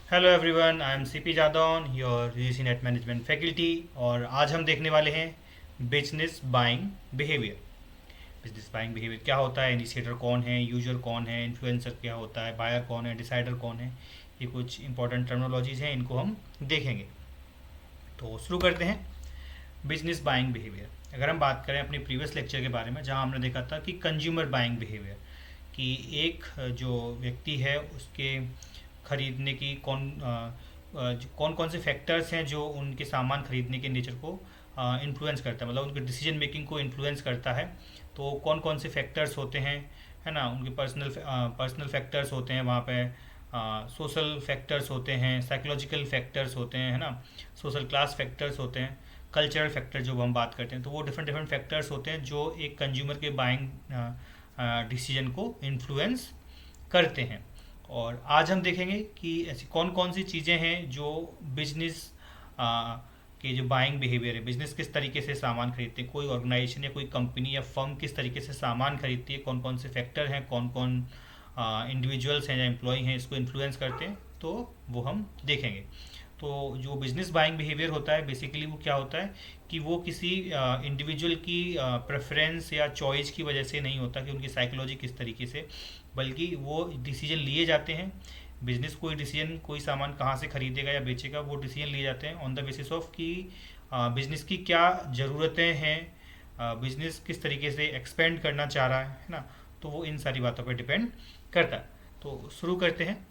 Hello everyone, I am CP Jadaun, your UGC net management faculty. और आज हम देखने वाले हैं business buying behaviour. Business buying behaviour क्या होता है, इनिशिएटर कौन है, यूजर कौन है, इन्फ्लुएंसर क्या होता है, बायर कौन है, डिसाइडर कौन है। ये कुछ इंपॉर्टेंट टर्मिनोलॉजीज हैं, इनको हम देखेंगे। तो शुरू करते हैं। बिजनेस बाइंग बिहेवियर, अगर हम बात करें अपनी प्रीवियस लेक्चर के बारे में, जहां हमने देखा था कि कंज्यूमर बाइंग बिहेवियर, कि एक जो व्यक्ति है उसके खरीदने की कौन कौन से फैक्टर्स हैं जो उनके सामान खरीदने के नेचर को इन्फ्लुएंस करता है, मतलब उनके डिसीजन मेकिंग को इन्फ्लुएंस करता है। तो कौन कौन से फैक्टर्स होते हैं, है ना, उनके पर्सनल फैक्टर्स होते हैं वहाँ पे, सोशल फैक्टर्स होते हैं, साइकोलॉजिकल फैक्टर्स होते हैं, है ना, सोशल क्लास फैक्टर्स होते हैं, कल्चरल फैक्टर जो हम बात करते हैं। तो वो डिफरेंट डिफरेंट फैक्टर्स होते हैं जो एक कंज्यूमर के बाइंग डिसीजन को इन्फ्लुएंस करते हैं। और आज हम देखेंगे कि ऐसी कौन कौन सी चीज़ें हैं जो बिजनेस के जो बाइंग बिहेवियर है, बिजनेस किस तरीके से सामान खरीदते हैं, कोई ऑर्गेनाइजेशन या कोई कंपनी या फर्म किस तरीके से सामान खरीदती है, कौन कौन से फैक्टर हैं, कौन कौन इंडिविजुअल्स हैं या एम्प्लॉय हैं इसको इन्फ्लुएंस करते हैं, तो वो हम देखेंगे। तो जो बिजनेस बाइंग बिहेवियर होता है बेसिकली वो क्या होता है कि वो किसी इंडिविजुअल की प्रेफरेंस या चॉइस की वजह से नहीं होता कि उनकी साइकोलॉजी किस तरीके से, बल्कि वो डिसीजन लिए जाते हैं। बिजनेस कोई डिसीजन, कोई सामान कहाँ से खरीदेगा या बेचेगा, वो डिसीजन लिए जाते हैं ऑन द बेसिस ऑफ कि बिजनेस की क्या ज़रूरतें हैं, बिजनेस किस तरीके से एक्सपेंड करना चाह रहा है ना। तो वो इन सारी बातों पर डिपेंड करता है। तो शुरू करते हैं।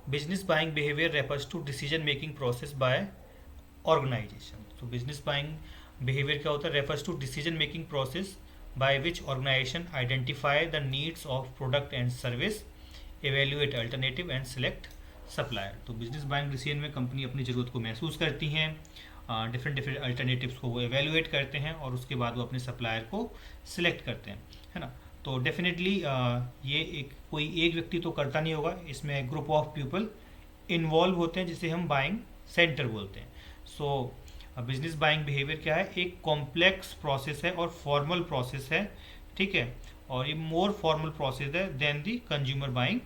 Business buying behaviour refers to decision making process by organisation. तो बिजनेस बाइंग बिहेवियर क्या होता है, refers to decision making process by which organisation identify the needs of product and service, evaluate alternative and select supplier. तो business buying decision में company अपनी ज़रूरत को महसूस करती हैं, डिफरेंट डिफरेंट अल्टरनेटिव्स को वो एवेल्यूएट करते हैं और उसके बाद वो अपने सप्लायर को सिलेक्ट करते हैं, है ना। तो डेफिनेटली ये एक कोई एक व्यक्ति तो करता नहीं होगा, इसमें ग्रुप ऑफ पीपल इन्वॉल्व होते हैं जिसे हम बाइंग सेंटर बोलते हैं। सो बिजनेस बाइंग बिहेवियर क्या है, एक कॉम्प्लेक्स प्रोसेस है और फॉर्मल प्रोसेस है, ठीक है। और ये मोर फॉर्मल प्रोसेस है then the consumer buying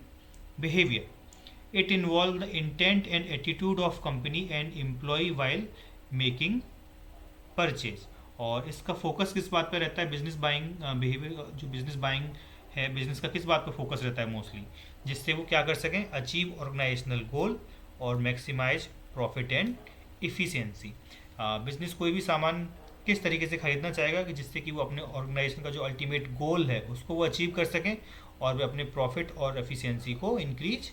behaviour. It involve the intent and attitude of company and employ while making purchase. और इसका फोकस किस बात पर रहता है, बिजनेस बाइंग बिहेवियर जो बिजनेस बाइंग है, बिजनेस का किस बात पर फोकस रहता है मोस्टली, जिससे वो क्या कर सकें, अचीव ऑर्गेनाइजेशनल गोल और maximise profit and efficiency. Business कोई भी सामान किस तरीके से खरीदना चाहेगा कि जिससे कि वो अपने ऑर्गेनाइजेशन का जो अल्टीमेट गोल है उसको वो अचीव कर सकें और वे अपने प्रॉफिट और एफिशिएंसी को इंक्रीज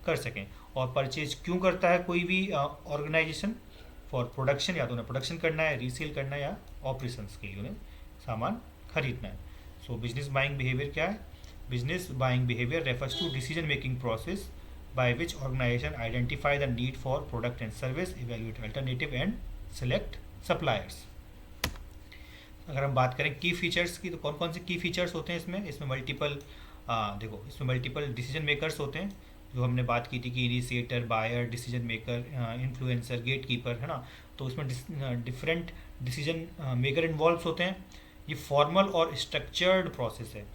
कर सकें। और परचेज क्यों करता है कोई भी ऑर्गेनाइजेशन, फॉर प्रोडक्शन, या तो उन्हें प्रोडक्शन करना है, रीसेल करना है, या ऑपरेशंस के लिए उन्हें सामान खरीदना है। सो बिजनेस बाइंग बिहेवियर क्या है, business buying behaviour refers to decision making process by which organization identify the need for product and service, evaluate alternative and select suppliers। अगर हम बात करें की फीचर्स की, तो कौन कौन से की फीचर्स होते हैं इसमें, मल्टीपल देखो इसमें मल्टीपल डिसीजन मेकर्स होते हैं, जो हमने बात की थी कि initiator, buyer, decision maker, influencer, gate keeper, है ना। तो उसमें डिफरेंट डिसीजन मेकर इन्वॉल्व होते हैं। ये फॉर्मल और स्ट्रक्चर्ड प्रोसेस है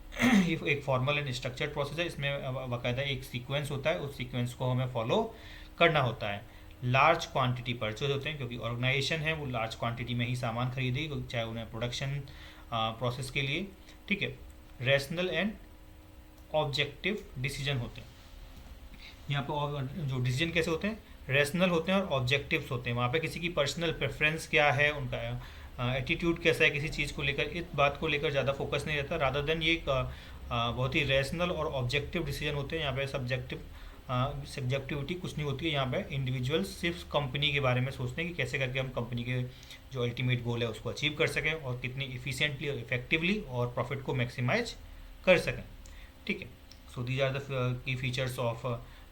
ये एक फॉर्मल एंड स्ट्रक्चर्ड प्रोसेस है, इसमें बाकायदा एक सीक्वेंस होता है, उस सीक्वेंस को हमें फॉलो करना होता है। लार्ज क्वांटिटी परचेज होते हैं क्योंकि ऑर्गेनाइजेशन है वो लार्ज क्वांटिटी में ही सामान खरीदेगी, चाहे उन्हें प्रोडक्शन प्रोसेस के लिए, ठीक है। रैशनल एंड ऑब्जेक्टिव डिसीजन होते हैं। यहाँ पे जो डिसीजन कैसे होते हैं, रैशनल होते हैं और ऑब्जेक्टिव्स होते हैं। वहाँ पे किसी की पर्सनल प्रेफरेंस क्या है, उनका एटीट्यूड कैसा है किसी चीज़ को लेकर, इस बात को लेकर ज़्यादा फोकस नहीं रहता, रादर देन ये एक बहुत ही रैशनल और ऑब्जेक्टिव डिसीजन होते हैं। यहाँ पे सब्जेक्टिविटी कुछ नहीं होती है। यहाँ पे इंडिविजुअल्स सिर्फ कंपनी के बारे में सोचते हैं कि कैसे करके हम कंपनी के जो अल्टीमेट गोल है उसको अचीव कर सकें और कितनी इफिशिएंटली और इफेक्टिवली और प्रॉफिट को मैक्सिमाइज कर सकें, ठीक है। So these are the key features of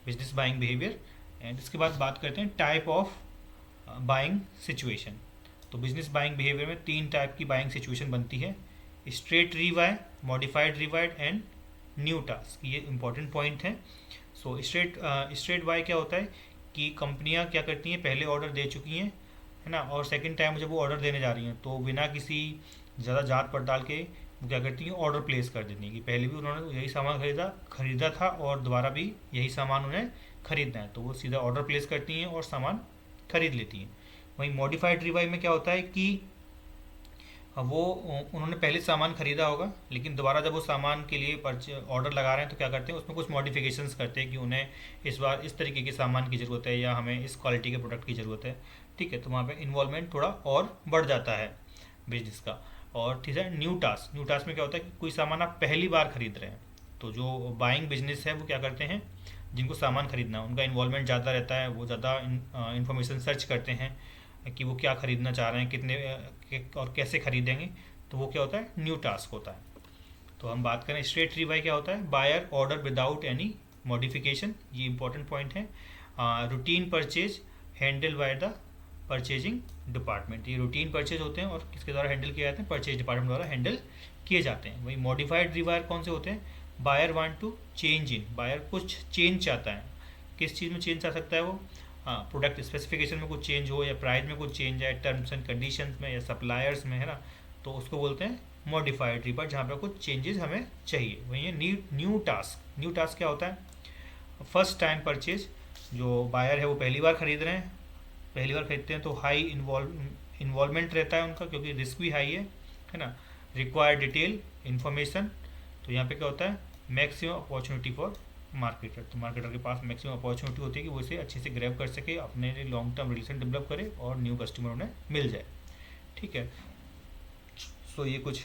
business buying behaviour. And इसके बाद बात करते हैं टाइप ऑफ बाइंग सिचुएशन। तो बिजनेस बाइंग बिहेवियर में तीन टाइप की बाइंग सिचुएशन बनती है, straight rebuy, modified rebuyed and new task. ये इंपॉर्टेंट पॉइंट है। सो स्ट्रेट बाय क्या होता है कि कंपनियां क्या करती हैं, पहले ऑर्डर दे चुकी हैं, है ना, और सेकंड टाइम जब वो ऑर्डर देने जा रही हैं तो बिना किसी ज़्यादा जांच पड़ताल के वो क्या करती हैं, ऑर्डर प्लेस कर देती हैं कि पहले भी उन्होंने यही सामान खरीदा था और दोबारा भी यही सामान उन्हें खरीदना है, तो वो सीधा ऑर्डर प्लेस करती हैं और सामान खरीद लेती हैं। वहीं मॉडिफाइड रिवाई में क्या होता है कि वो उन्होंने पहले सामान खरीदा होगा, लेकिन दोबारा जब वो सामान के लिए ऑर्डर लगा रहे हैं तो क्या करते हैं, उसमें कुछ मॉडिफिकेशंस करते हैं कि उन्हें इस बार इस तरीके के सामान की ज़रूरत है या हमें इस क्वालिटी के प्रोडक्ट की ज़रूरत है। ठीक है, तो वहाँ पे इन्वॉल्वमेंट थोड़ा और बढ़ जाता है बिजनेस का। और ठीक है, न्यू टास्क में क्या होता है कि कोई सामान आप पहली बार खरीद रहे हैं, तो जो बाइंग बिजनेस है वो क्या करते हैं, जिनको सामान खरीदना है उनका इन्वॉल्वमेंट ज़्यादा रहता है, वो ज़्यादा इन्फॉर्मेशन सर्च करते हैं कि वो क्या खरीदना चाह रहे हैं, कितने और कैसे खरीदेंगे, तो वो क्या होता है, न्यू टास्क होता है। तो हम बात करें स्ट्रेट रीबाई क्या होता है, buyer order without any modification, ये इंपॉर्टेंट पॉइंट है। Routine purchase handle by the purchasing department, ये रूटीन परचेज होते हैं और किसके द्वारा हैंडल किए जाते हैं, परचेज डिपार्टमेंट द्वारा हैंडल किए जाते हैं। वही मॉडिफाइड रिवायर कौन से होते हैं, buyer want to change in, buyer कुछ चेंज चाहता है, किस चीज़ में चेंज चाह सकता है वो, हाँ प्रोडक्ट स्पेसिफिकेशन में कुछ चेंज हो या प्राइस में कुछ चेंज है, टर्म्स एंड कंडीशंस में या सप्लायर्स में, है ना, तो उसको बोलते हैं मॉडिफाइड रिपोर्ट, जहाँ पर कुछ चेंजेस हमें चाहिए। वही है न्यू टास्क। न्यू टास्क क्या होता है, फर्स्ट टाइम परचेज, जो बायर है वो पहली बार खरीद रहे हैं, पहली बार खरीदते हैं तो हाई इन्वॉल्वमेंट रहता है उनका, क्योंकि रिस्क भी हाई है ना। रिक्वायर डिटेल इन्फॉर्मेशन, तो यहाँ पे क्या होता है, मैक्सिमम अपॉर्चुनिटी फॉर मार्केटर, तो मार्केटर के पास मैक्सिमम अपॉर्चुनिटी होती है कि वो इसे अच्छे से ग्रैब कर सके, अपने लॉन्ग टर्म रिलेशन डेवलप करे और न्यू कस्टमर उन्हें मिल जाए। ठीक है, सो ये कुछ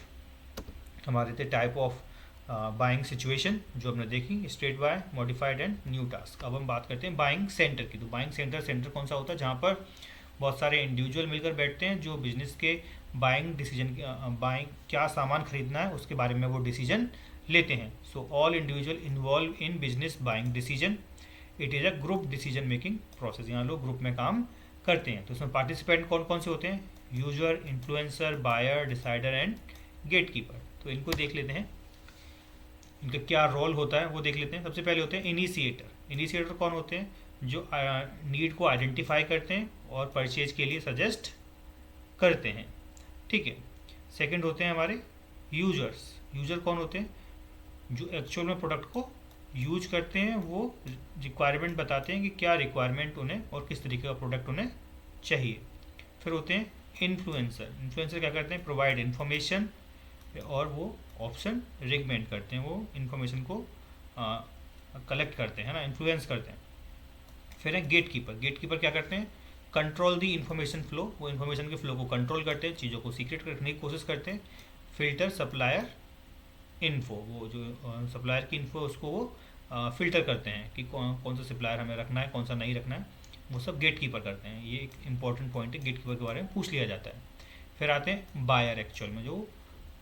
हमारे थे टाइप ऑफ बाइंग सिचुएशन जो हमने देखी, straight buy, modified and new task. अब हम बात करते हैं बाइंग सेंटर की। तो बाइंग सेंटर कौन सा होता है, जहाँ पर बहुत सारे इंडिविजुअल मिलकर बैठते हैं जो बिजनेस के बाइंग डिसीजन, बाइंग क्या सामान खरीदना है उसके बारे में वो डिसीजन लेते हैं। So all individual involve in business buying decision, it is a group decision making process, यहाँ लोग ग्रुप में काम करते हैं। तो इसमें पार्टिसिपेंट कौन कौन से होते हैं, user, influencer, buyer, decider and gate keeper. तो इनको देख लेते हैं, इनका क्या रोल होता है वो देख लेते हैं। सबसे पहले होते हैं इनिशिएटर। इनिशिएटर कौन होते हैं, जो नीड को आइडेंटिफाई करते हैं और परचेज के लिए सजेस्ट करते हैं। ठीक है, सेकंड होते हैं हमारे यूजर्स। यूजर कौन होते हैं, जो एक्चुअल में प्रोडक्ट को यूज करते हैं, वो रिक्वायरमेंट बताते हैं कि क्या रिक्वायरमेंट उन्हें और किस तरीके का प्रोडक्ट उन्हें चाहिए। फिर होते हैं इन्फ्लुएंसर। इन्फ्लुएंसर क्या करते हैं, प्रोवाइड इन्फॉर्मेशन और वो ऑप्शन रिकमेंड करते हैं, वो इन्फॉर्मेशन को कलेक्ट करते हैं ना, इन्फ्लुएंस करते हैं। फिर है गेट कीपर। गेट कीपर क्या करते हैं, कंट्रोल दी इन्फॉर्मेशन फ्लो, वो इन्फॉर्मेशन के फ्लो को कंट्रोल करते हैं, चीज़ों को सीक्रेट रखने की कोशिश करते हैं। फिल्टर सप्लायर इन्फो, वो जो सप्लायर की इन्फो उसको वो फिल्टर करते हैं कि कौन सा सप्लायर हमें रखना है, कौन सा नहीं रखना है, वो सब गेट कीपर करते हैं। ये एक इंपॉर्टेंट पॉइंट है, गेट कीपर के बारे में पूछ लिया जाता है। फिर आते हैं बायर, एक्चुअल में जो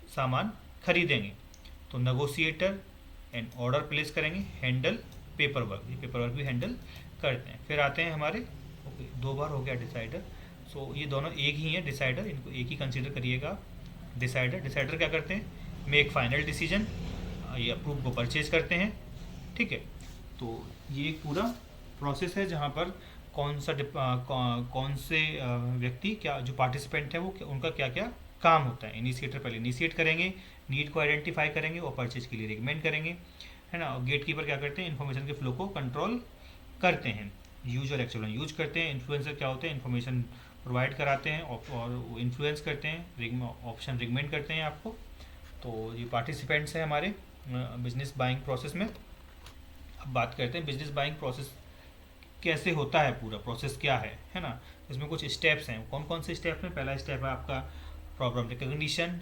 सामान खरीदेंगे, तो नेगोशिएटर एंड ऑर्डर प्लेस करेंगे, हैंडल पेपर वर्क, ये पेपर वर्क भी हैंडल करते हैं। फिर आते हैं हमारे, दो बार हो गया डिसाइडर, सो ये दोनों एक ही हैं, डिसाइडर, इनको एक ही कंसीडर करिएगा। डिसाइडर क्या करते हैं, मेक फाइनल डिसीजन, ये अप्रूव को परचेज करते हैं। ठीक है, तो ये एक पूरा प्रोसेस है जहाँ पर कौन से व्यक्ति, क्या जो पार्टिसिपेंट है वो उनका क्या क्या काम होता है। इनिशिएटर पहले इनिशिएट करेंगे, नीड को आइडेंटिफाई करेंगे और परचेज के लिए रिकमेंड करेंगे, है ना। गेट कीपर क्या करते हैं, इन्फॉर्मेशन के फ्लो को कंट्रोल करते हैं। यूजर एक्चुअल यूज करते हैं। इन्फ्लुएंसर क्या होते हैं, इन्फॉर्मेशन प्रोवाइड कराते हैं और इन्फ्लुएंस करते हैं, ऑप्शन रिकमेंड करते हैं आपको। तो ये पार्टिसिपेंट्स हैं हमारे बिजनेस बाइंग प्रोसेस में। अब बात करते हैं बिजनेस बाइंग प्रोसेस कैसे होता है, पूरा प्रोसेस क्या है ना। इसमें कुछ स्टेप्स हैं, कौन कौन से स्टेप हैं। पहला स्टेप है आपका problem recognition,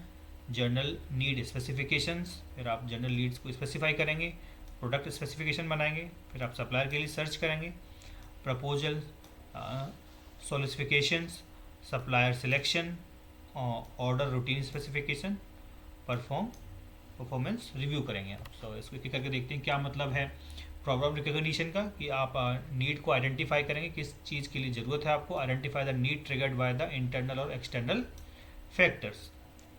general need specifications, फिर आप जर्नल नीड्स को स्पेसिफाई करेंगे, प्रोडक्ट स्पेसिफिकेशन बनाएंगे, फिर आप सप्लायर के लिए सर्च करेंगे, proposal, solicitations, supplier selection, order routine specification, performance review करेंगे आप। सो इसको एक करके देखते हैं क्या मतलब है प्रॉब्लम रिकग्निशन का, कि आप नीड को आइडेंटिफाई करेंगे, किस चीज़ के लिए ज़रूरत है आपको। Identify the need triggered by the internal और एक्सटर्नल फैक्टर्स।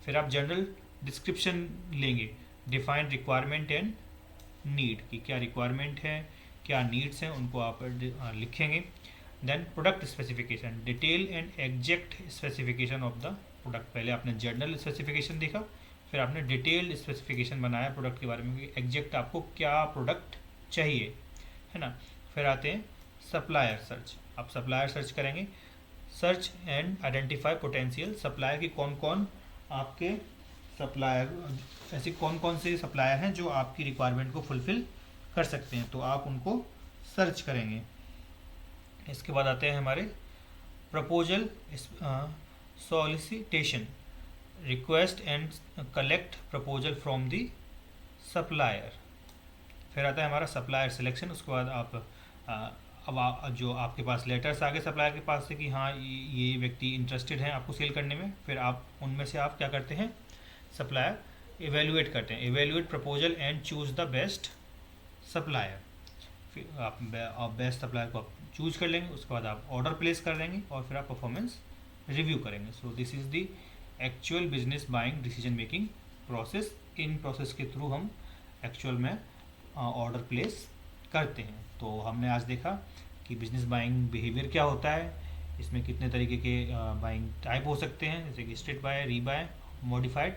फिर आप जनरल डिस्क्रिप्शन लेंगे, डिफाइन रिक्वायरमेंट एंड नीड, कि क्या रिक्वायरमेंट है, क्या नीड्स हैं, उनको आप लिखेंगे। Then product specification, detail and exact specification of the product. पहले आपने जर्नल स्पेसिफिकेशन देखा, फिर आपने डिटेल्ड स्पेसिफिकेशन बनाया प्रोडक्ट के बारे में कि एग्जैक्ट आपको क्या प्रोडक्ट चाहिए, है ना। फिर आते हैं सप्लायर सर्च। आप सप्लायर सर्च करेंगे, search and identify potential supplier की कौन कौन आपके सप्लायर, ऐसे कौन कौन से सप्लायर हैं जो आपकी रिक्वायरमेंट को फुलफ़िल कर सकते हैं, तो आप उनको सर्च करेंगे। इसके बाद आते हैं हमारे proposal solicitation, request and collect proposal from the supplier. फिर आता है हमारा सप्लायर सिलेक्शन। उसके बाद जो आपके पास लेटर्स आ गए सप्लायर के पास से कि हाँ ये व्यक्ति इंटरेस्टेड हैं आपको सेल करने में, फिर आप उनमें से आप क्या करते हैं, सप्लायर इवेल्युएट करते हैं, evaluate proposal and choose the best supplier. फिर आप बेस्ट सप्लायर को आप चूज कर लेंगे, उसके बाद आप ऑर्डर प्लेस कर देंगे और फिर आप परफॉर्मेंस रिव्यू करेंगे। So this is the actual business buying decision making process. In process के थ्रू हम एक्चुअल में ऑर्डर प्लेस करते हैं। तो हमने आज देखा कि बिजनेस बाइंग बिहेवियर क्या होता है, इसमें कितने तरीके के बाइंग टाइप हो सकते हैं, जैसे कि स्ट्रेट बाय, रीबाय, मॉडिफाइड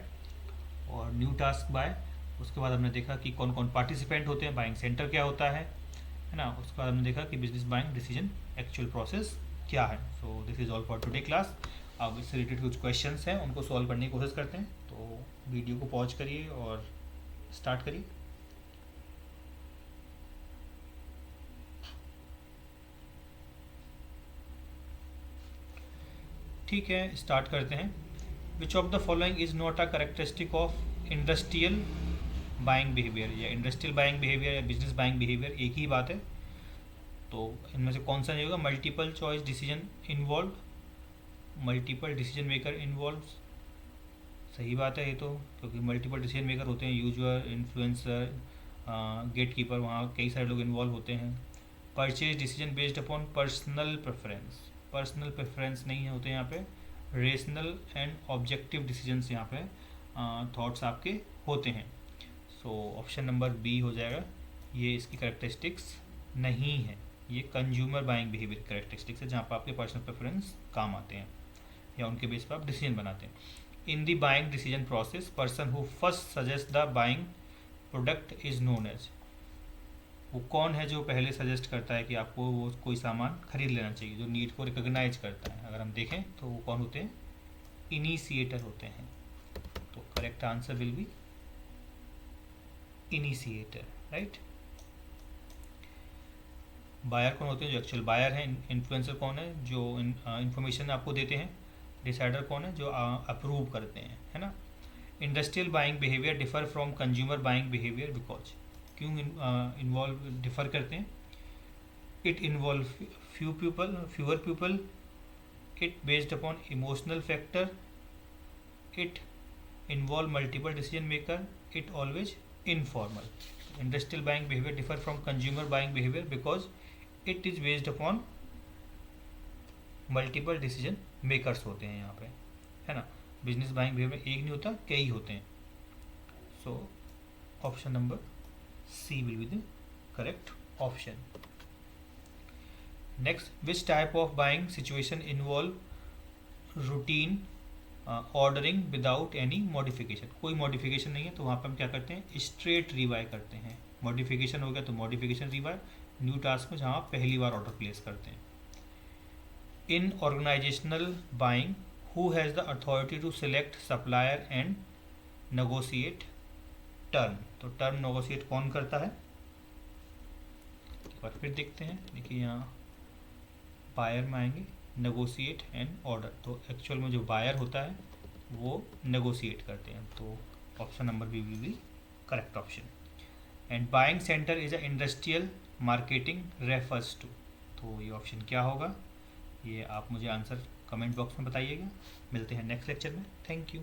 और न्यू टास्क बाय। उसके बाद हमने देखा कि कौन कौन पार्टिसिपेंट होते हैं, बाइंग सेंटर क्या होता है ना। उसके बाद हमने देखा कि business buying decision actual process क्या है। So this is all for today class. अब इससे रिलेटेड कुछ क्वेश्चंस हैं उनको सॉल्व करने की कोशिश करते हैं, तो वीडियो को पॉज करिए और स्टार्ट करिए। ठीक है, स्टार्ट करते हैं। Which of the following is not a characteristic of industrial buying behaviour, या इंडस्ट्रियल बाइंग बिहेवियर या बिजनेस बाइंग बिहेवियर एक ही बात है। तो इनमें से कौन सा नहीं होगा, multiple choice decision involve, multiple decision maker involve, सही बात है ये तो, क्योंकि मल्टीपल डिसीजन मेकर होते हैं, यूजर, इन्फ्लुएंसर, गेट कीपर, वहाँ कई सारे लोग इन्वॉल्व होते हैं। Purchase decision based upon personal preference, personal preference नहीं होते यहाँ पे। रेशनल एंड ऑब्जेक्टिव डिसीजंस यहाँ पे थॉट्स आपके होते हैं। सो ऑप्शन नंबर बी हो जाएगा, ये इसकी करेक्टरिस्टिक्स नहीं है, ये कंज्यूमर बाइंग बिहेवियर करेक्टरिस्टिक्स है, जहाँ पर आपके पर्सनल प्रेफरेंस काम आते हैं या उनके बेस पर आप डिसीजन बनाते हैं। In the buying decision process person who first suggest the buying product is known as, वो कौन है जो पहले सजेस्ट करता है कि आपको वो कोई सामान खरीद लेना चाहिए, जो नीड को रिकॉग्नाइज करता है। अगर हम देखें तो वो कौन होते हैं, इनिशिएटर होते हैं। तो correct answer will be initiator, right. Buyer कौन होते हैं, जो एक्चुअल बायर हैं। इन्फ्लुएंसर कौन है, जो इंफॉर्मेशन आपको देते हैं। डिसाइडर कौन है, जो अप्रूव करते हैं, है ना। Industrial buying behaviour differ from consumer buying behaviour because, क्यों इन्वॉल्व डिफर करते हैं, it involve fewer people, it based upon emotional factor, it involve multiple decision maker, it always informal. Industrial buying behaviour differ from consumer buying behaviour because it is based upon multiple decision makers होते हैं यहाँ पे, है ना। Business buying behaviour एक नहीं होता, कई होते हैं। So option number C will be the correct option. Next, which type of buying situation involve routine ordering without any modification, कोई मॉडिफिकेशन नहीं है तो वहाँ पर हम क्या करते हैं, स्ट्रेट रिवाई करते हैं। मॉडिफिकेशन हो गया तो मॉडिफिकेशन रिवाई, न्यू टास्क में जहाँ आप पहली बार ऑर्डर प्लेस करते हैं। In organisational buying who has the authority to select supplier and negotiate term, तो टर्म नेगोशिएट कौन करता है, एक बार फिर देखते हैं। देखिए यहाँ बायर में आएंगे, नेगोशिएट एंड ऑर्डर, तो एक्चुअल में जो बायर होता है वो नेगोशिएट करते हैं। तो option number B will be correct option. And buying centre is a industrial marketing refers to, तो ये ऑप्शन क्या होगा, ये आप मुझे आंसर कमेंट बॉक्स में बताइएगा। मिलते हैं नेक्स्ट लेक्चर में, थैंक यू।